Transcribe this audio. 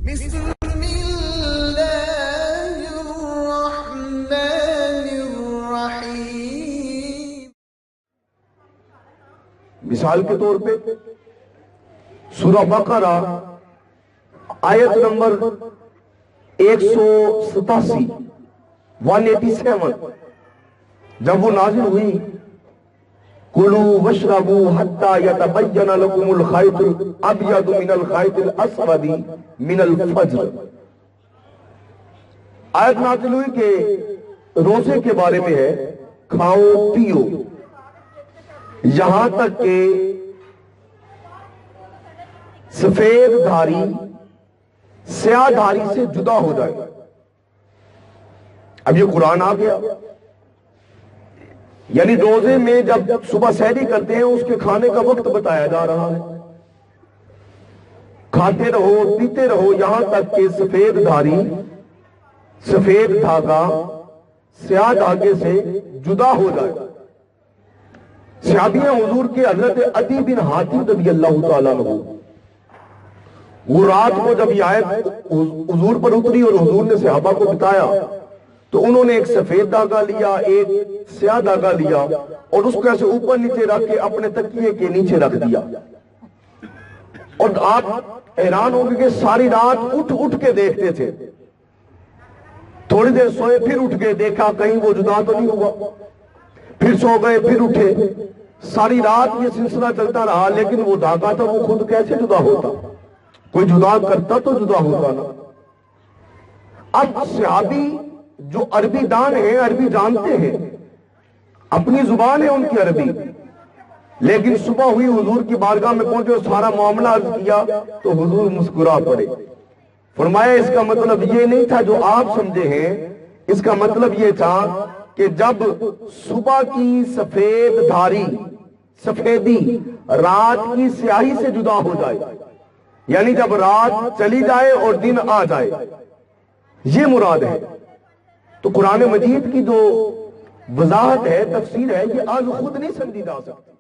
بسم اللہ الرحمن الرحیم۔ مثال کے طور پہ سورہ بقرہ آیت نمبر 187 جب وہ نازل ہوئی، کُلُوا وَاشْرَبُوا حَتَّى يَتَبَيَّنَ لَكُمُ الْخَيْطُ الْأَبْيَضُ مِنَ الْخَيْطِ الْأَسْوَدِ مِنَ الْفَجْرِ، آیت نازل ہوئی کہ روزے کے بارے میں ہے، کھاؤ پیو یہاں تک کہ سفید دھاری سیاہ دھاری سے جدا ہو جائے۔ اب یہ قرآن آ گیا، یعنی روزے میں جب صبح سحری کرتے ہیں اس کے کھانے کا وقت بتایا جا رہا ہے، کھاتے رہو پیتے رہو یہاں تک کہ سفید دھاری سفید دھاگا سیاہ دھاگے سے جدا ہو جائے۔ صحابی حضور کے حضرت عدی بن حاتم رضی اللہ تعالیٰ عنہ، وہ رات کو جب یہ آیت حضور پر اتری اور حضور نے صحابہ کو بتایا تو انہوں نے ایک سفید دھاگا لیا، ایک سیاہ دھاگا لیا اور اس کو ایسے اوپر نیچے رکھ کے اپنے تکیے کے نیچے رکھ دیا، اور آپ حیران ہوں گے کہ ساری رات اٹھ کے دیکھتے تھے، تھوڑی دیر سوئے پھر اٹھ کے دیکھا کہیں وہ جدا تو نہیں ہوا، پھر سو گئے پھر اٹھے، ساری رات یہ سلسلہ چلتا رہا، لیکن وہ دھاگا تھا وہ خود کیسے جدا ہوتا؟ کوئی جدا کرتا تو جدا ہوتا نا۔ اب صحابی جو عربی دان ہیں، عربی جانتے ہیں، اپنی زبان ہے ان کی عربی، لیکن صبح ہوئی حضور کی بارگاہ میں پہنچے اور سارا معاملہ عرض کیا تو حضور مسکرا پڑے، فرمایا اس کا مطلب یہ نہیں تھا جو آپ سمجھے ہیں، اس کا مطلب یہ تھا کہ جب صبح کی سفید دھاری سفیدی رات کی سیاہی سے جدا ہو جائے، یعنی جب رات چلی جائے اور دن آ جائے، یہ مراد ہے۔ تو قرآن مجید کی جو وضاحت ہے، تفسیر ہے، یہ آج خود نہیں سمجھی جا سکتی۔